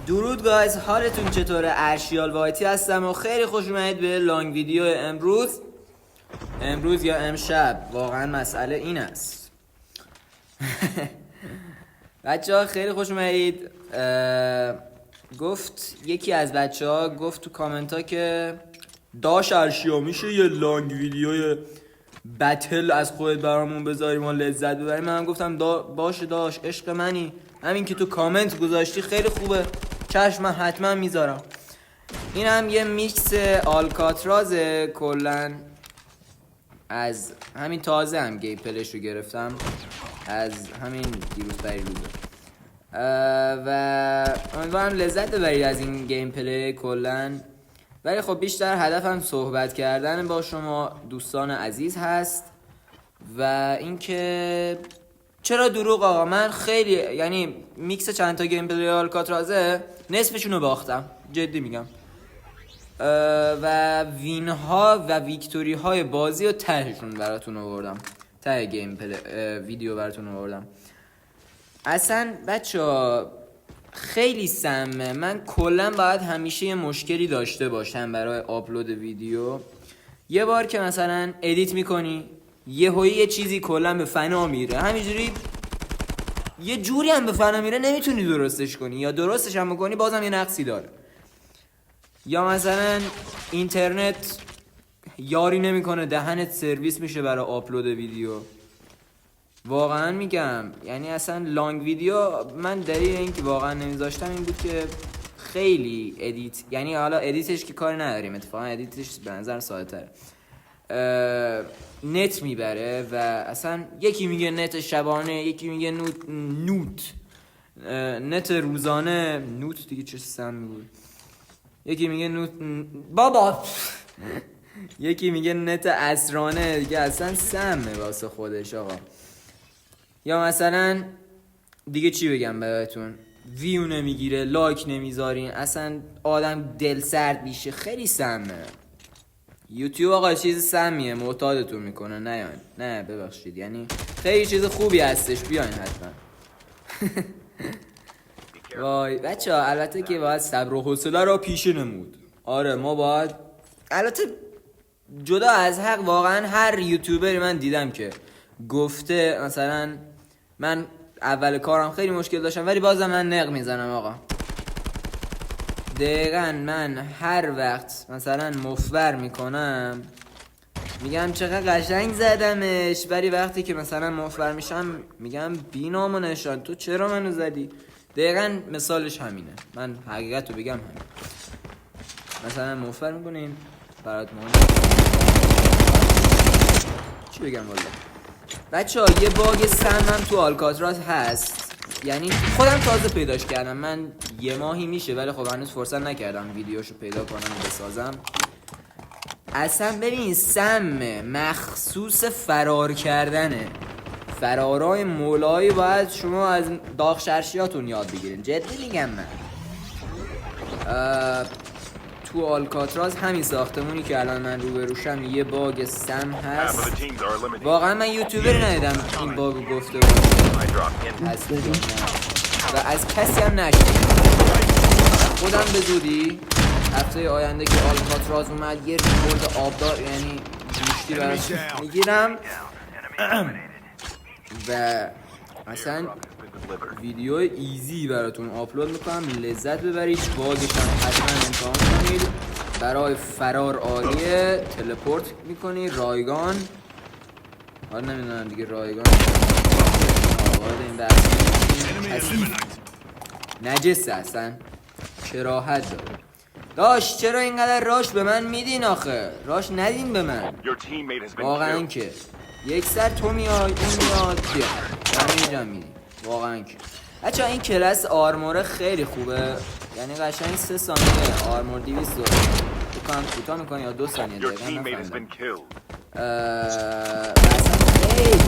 درود گایز، حالتون چطوره؟ ارشیال وایتی هستم و خیلی خوش اومدید به لانگ ویدیو امروز یا امشب. واقعا مسئله این است بچه ها خیلی خوش اومدید. گفت یکی از بچه ها گفت تو کامنت ها که داش ارشیا میشه یه لانگ ویدیو بتل از خودت برامون بذاری ما لذت ببریم. من گفتم باشه داش، عشق منی، همین که تو کامنت گذاشتی خیلی خوبه، چشم من حتما میذارم. این هم یه میکس آلکاترازه، کلن از همین تازه هم گیم پلیش رو گرفتم از همین دیروز پریروزه و امیدوارم لذت ببرید از این گیم پلی کلن. ولی خب بیشتر هدفم صحبت کردن با شما دوستان عزیز هست و اینکه چرا دروغ آقا. من خیلی یعنی میکس چند تا گیم پلی آلکاترازه نصفشون رو باختم، جدی میگم، و وین ها و ویکتوری های بازی رو تهشون براتون آوردم، ته گیم پلی ویدیو براتون آوردم. اصلا بچه‌ها خیلی سمه. من کلا باید همیشه یه مشکلی داشته باشم برای آپلود ویدیو. یه بار که مثلا ادیت میکنی یه چیزی کلا به فنا میره، همینجوری یه جوری هم به فنا میره نمیتونی درستش کنی، یا درستش هم بکنی بازم یه نقصی داره، یا مثلا اینترنت یاری نمیکنه، دهنت سرویس میشه برای آپلود ویدیو. واقعا میگم یعنی اصلا لانگ ویدیو من دلیل اینکه واقعا نمیذاشتم این بود که خیلی ادیت، یعنی حالا ادیتش که کاری نداریم، اتفاقا ادیتش به نظر ساده تره، نت میبره و اصلا یکی میگه نت شبانه، یکی میگه نت روزانه، نوت دیگه چه سمی بود، یکی میگه نوت بابا یکی میگه نت عصرانه، دیگه اصلا سمه واسه خودش آقا. یا مثلا دیگه چی بگم بهتون، ویو نمیگیره، لایک نمیذارین، اصلا آدم دل سرد میشه، خیلی سمه. یوتیوب آقا چیز سمیه، معتادتون میکنه. نه ببخشید، یعنی خیلی چیز خوبی هستش، بیاین حتما وای بچه ها، البته که باید صبر و حوصله رو پیشه نمود. آره ما باید، البته جدا از حق واقعا هر یوتیوبری من دیدم که گفته مثلا من اول کارم خیلی مشکل داشتم ولی بازم من نق میزنم آقا. دقیقا من هر وقت مثلا مفبر میکنم میگم چقدر قشنگ زدمش، ولی وقتی که مثلا مفبر میشم میگم بی نام و نشان تو چرا منو زدی. دقیقا مثالش همینه، من حقیقت رو بگم همین. مثلا مفبر میکنین برات چی بگم والا بچه ها، یه باگ سمم تو آلکاتراز هست، یعنی خودم تازه پیداش کردم، من یه ماهی میشه ولی خب هنوز فرصت نکردم ویدیوشو پیدا کنم و بسازم. اصلا ببین سم مخصوص فرار کردنه، فرارای مولایی باید شما از داغشرشیاتون یاد بگیرین، جدی میگم. من تو آلکاتراز همین ساختمونی که الان من روبروشم یه باگ سم هست. واقعا من یوتیوبری ندیدم این باگو گفته باشه هست و از کسی هم نشنیدم. خودم به زودی هفته آینده که آلکاتراز اومد یه ریپورت آبدار یعنی گوشتی براش میگیرم و مثلا ویدیو ایزی براتون آپلود میکنم، لذت ببرید. باگش هم حتما امتحان کنید. برای فرار عالیه، تلپورت میکنی، رایگان، حالا نمیدونم دیگه رایگان وارد این بحث کثیف نجسه، اصلا کراهت داره. داش چرا اینقدر راش به من میدین آخه؟ راش ندین به من واقعا که یک سر تو میاد اون میاد بیا همینجا میدین واقعا که. بچه این کلاس آرموره خیلی خوبه، یعنی قشنگ 3 ثانیه آرمور 200 بکنم کوتاه میکنی یا 2 ثانیه دقیقا نفهمیدم. خیلی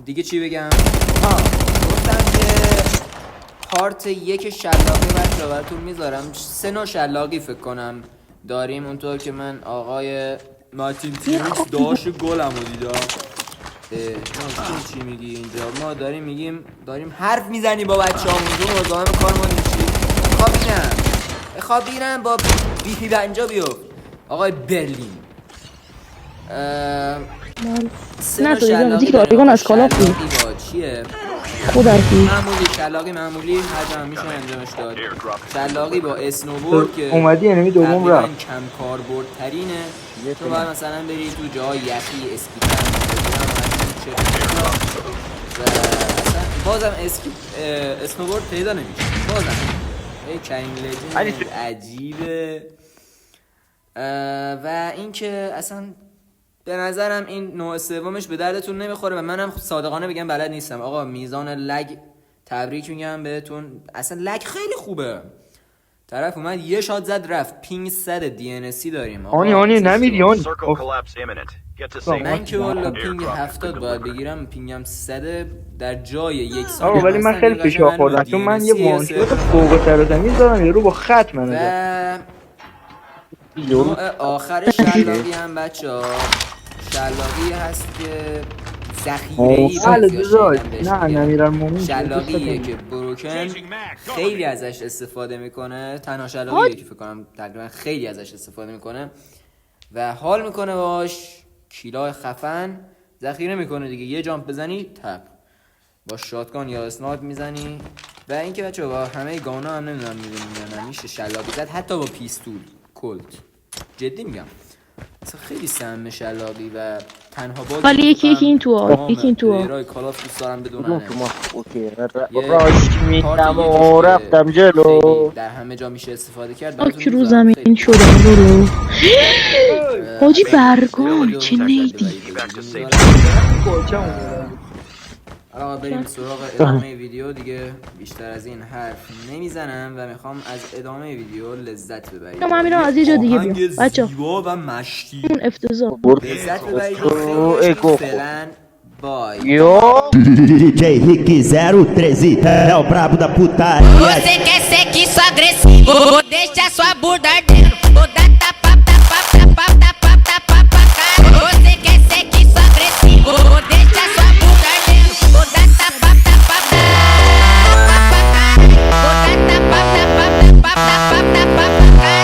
دیگه چی بگم؟ گفتم که پارت 1 شلاقی بچه براتون میذارم. 3 نوع شلاقی فکر کنم داریم، اونطور که من آقای مارتین تیمیکس داشت گلمو دیدم چی میگی اینجا؟ ما داریم حرف میزنی با بچه‌هامون، اون مزاحم کارمون میشی. خوابیرم با بیپی بنجا بیفت. آقای برلین نه تو دیگه از کالا با چیه؟ خودتی معمولی هر جا میشه انجامش داد. شلاقی با اسنوبورد که اومدی انمی دوم رفت کم کاربرد ترینه. تو باید مثلا بری تو جای یخی اسکیپر بازم اسنوبورد پیدا نمیشه. بازم ای کریم لجند عجیبه. و اینکه اصلا به نظرم این نوع سومش به دردتون نمیخوره و منم صادقانه بگم بلد نیستم. آقا میزان لگ تبریک میگم بهتون، اصلا لگ خیلی خوبه. طرف اومد یه شات زد رفت. پینگ 100 DNC داریم. آنی نمیری آنی. من که والا پینگ 70 باید بگیرم، پینگم 100 در جای یک ثانیه. آقا ولی من خیلی فشار خوردم چون من یه وانشوت فوق سرزمین زدم یارو با خط منو زد. نوع آخر شلاقی هم بچه‌ها شلاقی هست که ذخیره‌ای نه نمیرن مومن شلاقیه که بروکن خیلی ازش استفاده میکنه. تنها شلاقیه که فکر کنم تقریبا خیلی ازش استفاده میکنه و حال میکنه باش. کیلای خفن ذخیره میکنه دیگه. یه جامپ بزنی تپ با شاتگان یا اسنایپ میزنی. و اینکه بچه‌ها با همه گانا هم نمیدونم میبینیم یا نه میشه شلاقی زد حتی با پیستول کلت. جدی میگم اصلا خیلی سم شلاقی و تنها باز ولی یکی این تو رای کالاف دوست دارم بدونن. اوکی راست میدم و رفتم جلو. در همه جا میشه استفاده کرد. آکی رو زمین شدم برو حاجی برگان چه نیدی. حالا بریم سراغ ادامه ویدیو. دیگه بیشتر از این حرف نمیزنم و میخوام از ادامه ویدیو لذت ببرید. من میرم از یه جا دیگه بیام بچه زیبا و مشتی اون افتضاح لذت ببرید. فعلا بای. DJ Rick 013 é o brabo da putaria. Você quer ser que só agressivo? Vou deixar sua bunda ardendo. Vou dar tapa, tapa, tapa, tapa, tapa, tapa, cara. Você quer ser que só agressivo? Vou deixar sua bunda ardendo. Vou dar tapa, tapa, tapa, cara. Vou dar tapa, tapa, tapa, tapa, tapa, cara.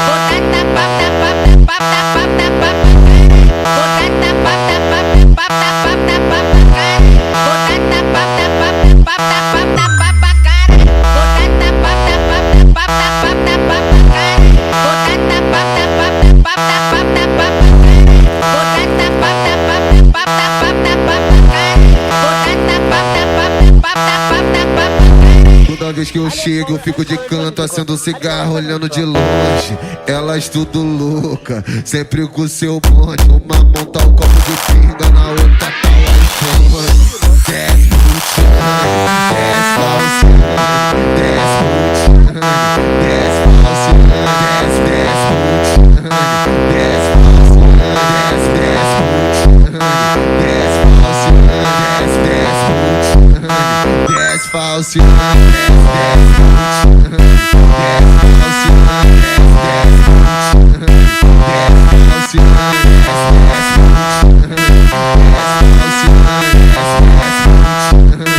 Vou dar tapa, tapa, tapa, tapa, tapa, cara. Vou dar tapa, tapa, tapa, tapa, tapa, cara. Vou dar tapa, tapa, tapa, tapa, tapa, cara. Vou dar tapa, tapa, tapa, tapa, tapa, cara. Vou dar tapa, tapa, tapa, tapa, tapa, cara. Vou dar tapa, tapa, tapa, tapa, tapa, cara. Vou dar tapa, tapa, tapa, tapa, tapa, cara. Toda vez que eu chego eu fico de canto acendo cigarro olhando de longe. Elas tudo louca, sempre com seu bonde. Uma monta o copo de pinga, na outra tá o iPhone. Desce putinha, desce falsinha, desce putinha, desce falsinha, desce, desce putinha, desce falsinha, desce, desce putinha, desce falsinha, desce, desce putinha, desce falsinha, desce, desce putinha, desce falsinha, desce, desce putinha,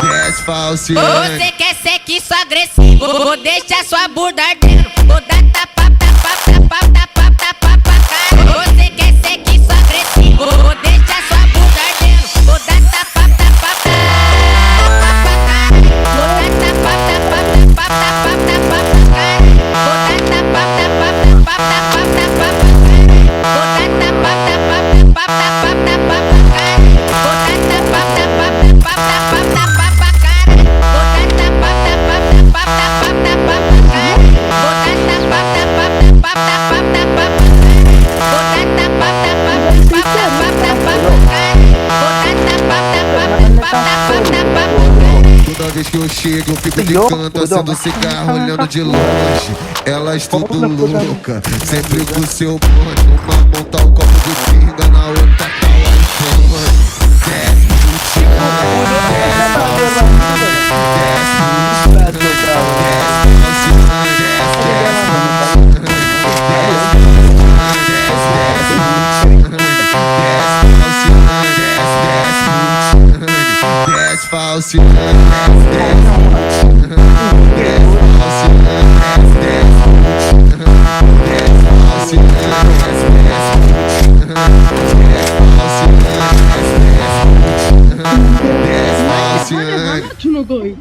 desce falsinha. Você quer ser que só agressivo? Vou deixar sua bunda ardendo. Vou dar tapa, tapa, tapa, tapa, tapa, cara. Você quer ser que só agressivo? Vou deixar sua bunda ardendo. Vou dar tapa, tapa, tapa, cara. Vou dar tapa, tapa, tapa, tapa, tapa, cara. Vou dar tapa, tapa, tapa, tapa, tapa, cara. Vou dar tapa, tapa, tapa, tapa, tapa, cara. Vou dar tapa, tapa, tapa, tapa, tapa, cara. Vou dar tapa, tapa, tapa, tapa, tapa, cara. Vou dar tapa, tapa, tapa, tapa, tapa, cara. Vou dar tapa, tapa, tapa, tapa, tapa, cara. Vou dar tapa, tapa, tapa, tapa, tapa. Toda vez que eu chego eu fico de canto acendo cigarro olhando de longe. Elas tudo louca, sempre com seu bonde. Uma monta o copo de pinga, na outra tá o iPhone. Desce putinha, desce falsinha, desce putinha, desce falsinha, desce, desce putinha, desce putinha, desce, desce putinha, desce falsinha, desce, desce tu no coi.